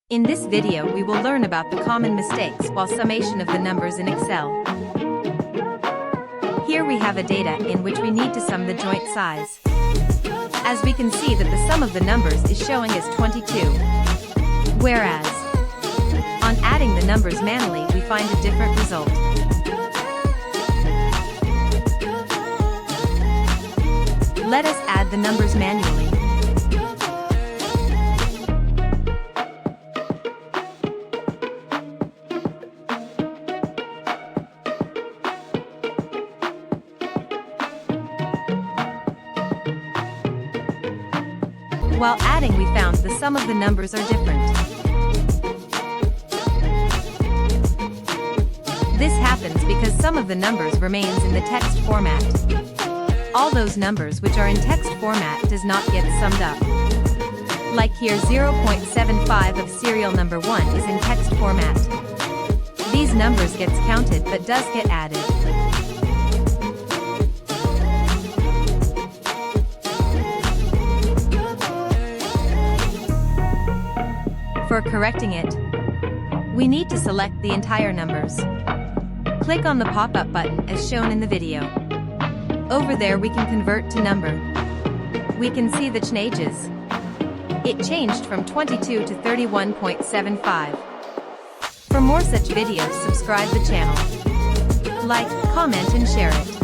In this video we will learn about the common mistakes while summation of the numbers in Excel. Here we have a data in which we need to sum the joint size. As we can see that the sum of the numbers is showing as 22. Whereas, on adding the numbers manually we find a different result. Let us add the numbers manually. While adding we found the sum of the numbers are different. This happens because some of the numbers remains in the text format. All those numbers which are in text format does not get summed up. Like here 0.75 of serial number 1 is in text format. These numbers gets counted but does get added. For correcting it, we need to select the entire numbers. Click on the pop-up button as shown in the video. Over there we can convert to number. We can see the changes. It changed from 22 to 31.75. For more such videos, subscribe the channel. Like, comment and share it.